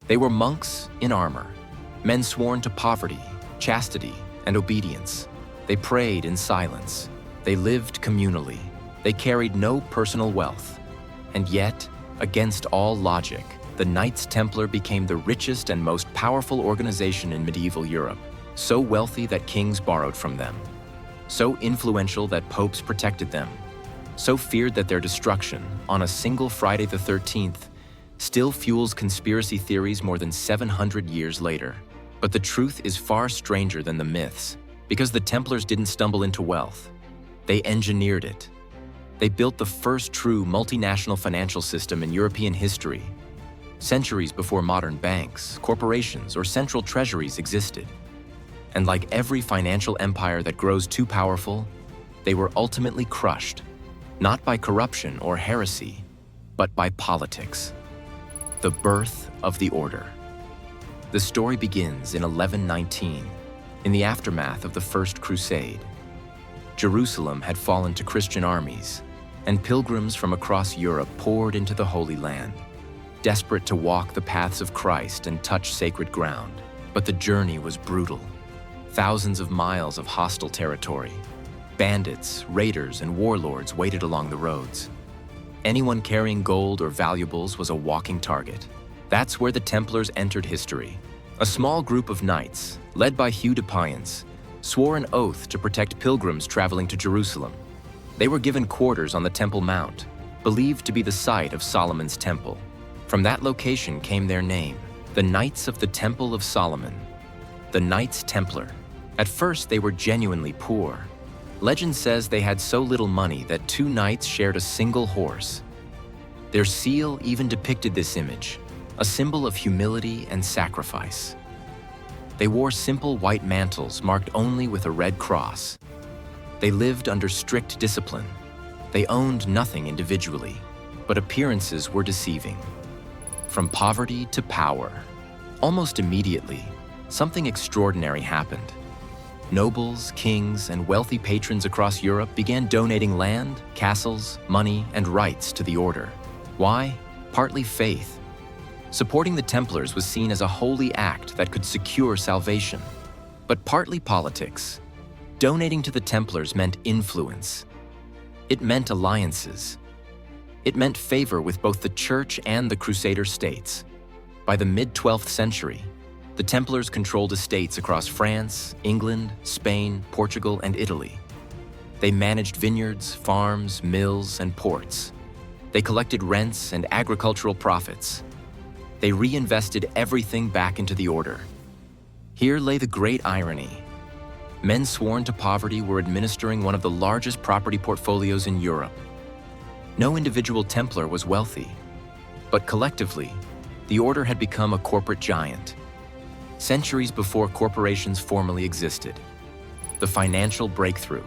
They were monks in armor, men sworn to poverty, chastity, and obedience. They prayed in silence. They lived communally. They carried no personal wealth. And yet, against all logic, the Knights Templar became the richest and most powerful organization in medieval Europe, so wealthy that kings borrowed from them, so influential that popes protected them, so feared that their destruction, on a single Friday the 13th, still fuels conspiracy theories more than 700 years later. But the truth is far stranger than the myths, because the Templars didn't stumble into wealth. They engineered it. They built the first true multinational financial system in European history, centuries before modern banks, corporations, or central treasuries existed. And like every financial empire that grows too powerful, they were ultimately crushed, not by corruption or heresy, but by politics. The birth of the order. The story begins in 1119, in the aftermath of the First Crusade. Jerusalem had fallen to Christian armies, and pilgrims from across Europe poured into the Holy Land, desperate to walk the paths of Christ and touch sacred ground. But the journey was brutal. Thousands of miles of hostile territory. Bandits, raiders, and warlords waited along the roads. Anyone carrying gold or valuables was a walking target. That's where the Templars entered history. A small group of knights, led by Hugh de Payens, swore an oath to protect pilgrims traveling to Jerusalem. They were given quarters on the Temple Mount, believed to be the site of Solomon's temple. From that location came their name, the Knights of the Temple of Solomon, the Knights Templar. At first, they were genuinely poor. Legend says they had so little money that two knights shared a single horse. Their seal even depicted this image, a symbol of humility and sacrifice. They wore simple white mantles marked only with a red cross. They lived under strict discipline. They owned nothing individually, but appearances were deceiving. From poverty to power, almost immediately, something extraordinary happened. Nobles, kings, and wealthy patrons across Europe began donating land, castles, money, and rights to the order. Why? Partly faith. Supporting the Templars was seen as a holy act that could secure salvation. But partly politics. Donating to the Templars meant influence. It meant alliances. It meant favor with both the Church and the Crusader states. By the mid-12th century, the Templars controlled estates across France, England, Spain, Portugal, and Italy. They managed vineyards, farms, mills, and ports. They collected rents and agricultural profits. They reinvested everything back into the order. Here lay the great irony. Men sworn to poverty were administering one of the largest property portfolios in Europe. No individual Templar was wealthy, but collectively, the order had become a corporate giant. Centuries before corporations formally existed. The financial breakthrough.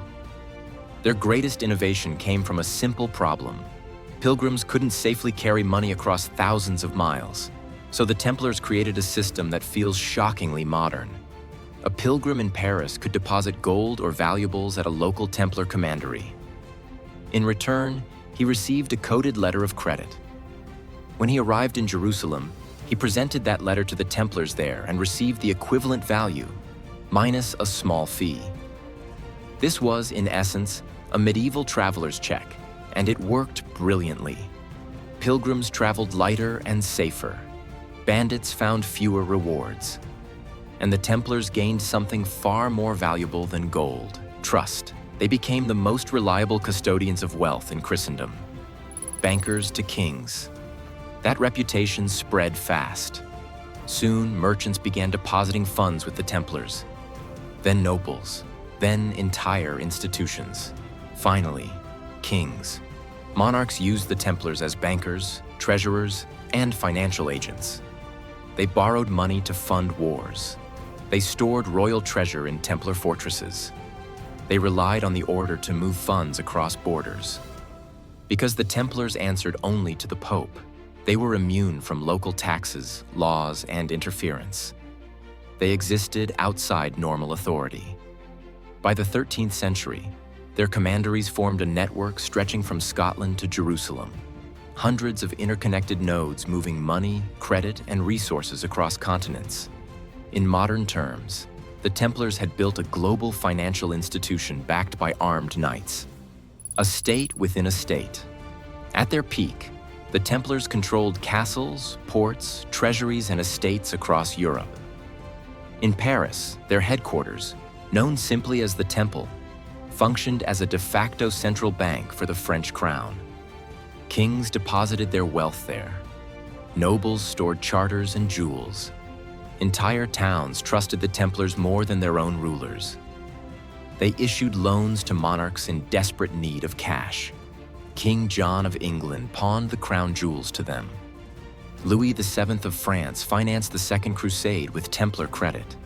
Their greatest innovation came from a simple problem. Pilgrims couldn't safely carry money across thousands of miles, so the Templars created a system that feels shockingly modern. A pilgrim in Paris could deposit gold or valuables at a local Templar commandery. In return, he received a coded letter of credit. When he arrived in Jerusalem, he presented that letter to the Templars there and received the equivalent value, minus a small fee. This was, in essence, a medieval traveler's check, and it worked brilliantly. Pilgrims traveled lighter and safer. Bandits found fewer rewards. And the Templars gained something far more valuable than gold: trust. They became the most reliable custodians of wealth in Christendom. Bankers to kings. That reputation spread fast. Soon, merchants began depositing funds with the Templars. Then nobles. Then entire institutions. Finally, kings. Monarchs used the Templars as bankers, treasurers, and financial agents. They borrowed money to fund wars. They stored royal treasure in Templar fortresses. They relied on the order to move funds across borders. Because the Templars answered only to the Pope, they were immune from local taxes, laws, and interference. They existed outside normal authority. By the 13th century, their commanderies formed a network stretching from Scotland to Jerusalem. hundreds of interconnected nodes moving money, credit, and resources across continents. In modern terms, the Templars had built a global financial institution backed by armed knights. A state within a state. At their peak, the Templars controlled castles, ports, treasuries, and estates across Europe. In Paris, their headquarters, known simply as the Temple, functioned as a de facto central bank for the French crown. Kings deposited their wealth there. Nobles stored charters and jewels. Entire towns trusted the Templars more than their own rulers. They issued loans to monarchs in desperate need of cash. King John of England pawned the crown jewels to them. Louis VII of France financed the Second Crusade with Templar credit.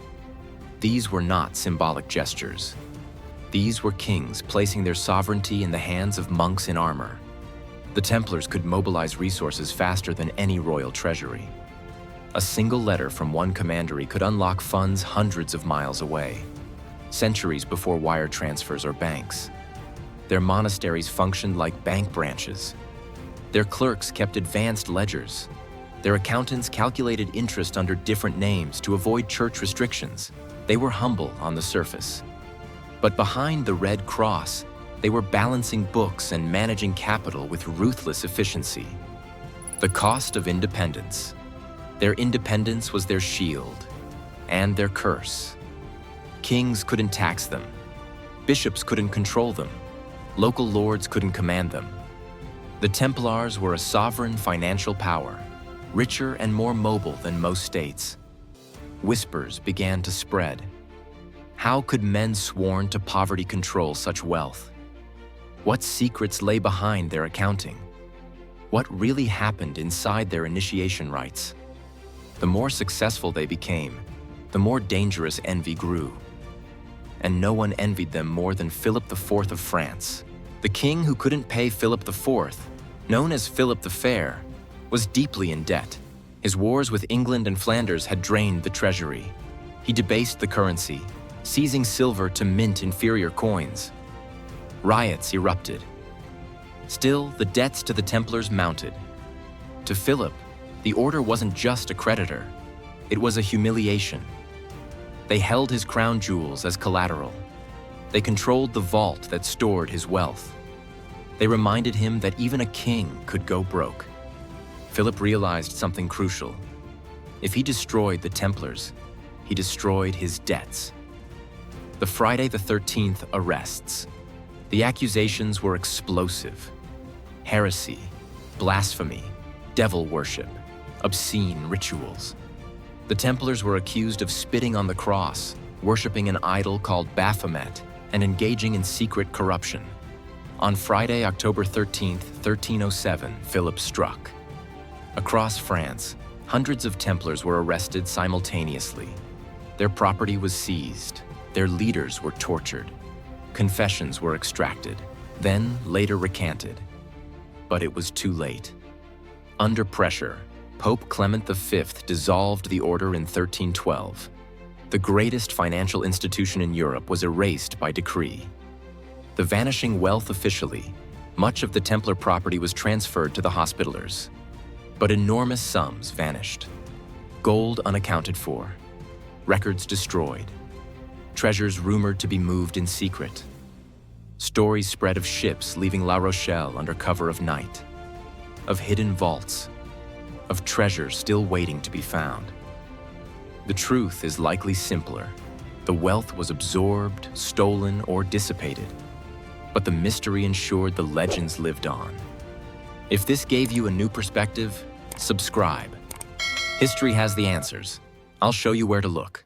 These were not symbolic gestures. These were kings placing their sovereignty in the hands of monks in armor. The Templars could mobilize resources faster than any royal treasury. A single letter from one commandery could unlock funds hundreds of miles away, centuries before wire transfers or banks. Their monasteries functioned like bank branches. Their clerks kept advanced ledgers. Their accountants calculated interest under different names to avoid church restrictions. They were humble on the surface. But behind the Red Cross, they were balancing books and managing capital with ruthless efficiency. The cost of independence. Their independence was their shield and their curse. Kings couldn't tax them. Bishops couldn't control them. Local lords couldn't command them. The Templars were a sovereign financial power, richer and more mobile than most states. Whispers began to spread. How could men sworn to poverty control such wealth? What secrets lay behind their accounting? What really happened inside their initiation rites? The more successful they became, the more dangerous envy grew. And no one envied them more than Philip IV of France. The king who couldn't pay Philip IV, known as Philip the Fair, was deeply in debt. His wars with England and Flanders had drained the treasury. He debased the currency, seizing silver to mint inferior coins. Riots erupted. Still, the debts to the Templars mounted. To Philip, the order wasn't just a creditor, it was a humiliation. They held his crown jewels as collateral. They controlled the vault that stored his wealth. They reminded him that even a king could go broke. Philip realized something crucial. If he destroyed the Templars, he destroyed his debts. The Friday the 13th arrests. The accusations were explosive. Heresy, blasphemy, devil worship, obscene rituals. The Templars were accused of spitting on the cross, worshiping an idol called Baphomet, and engaging in secret corruption. On Friday, October 13, 1307, Philip struck. Across France, hundreds of Templars were arrested simultaneously. Their property was seized. Their leaders were tortured. Confessions were extracted, then later recanted. But it was too late. Under pressure, Pope Clement V dissolved the order in 1312. The greatest financial institution in Europe was erased by decree. The vanishing wealth officially, much of the Templar property was transferred to the Hospitallers. But enormous sums vanished. Gold unaccounted for. Records destroyed. Treasures rumored to be moved in secret. Stories spread of ships leaving La Rochelle under cover of night. Of hidden vaults. Of treasure still waiting to be found. The truth is likely simpler. The wealth was absorbed, stolen, or dissipated. But the mystery ensured the legends lived on. If this gave you a new perspective, subscribe. History has the answers. I'll show you where to look.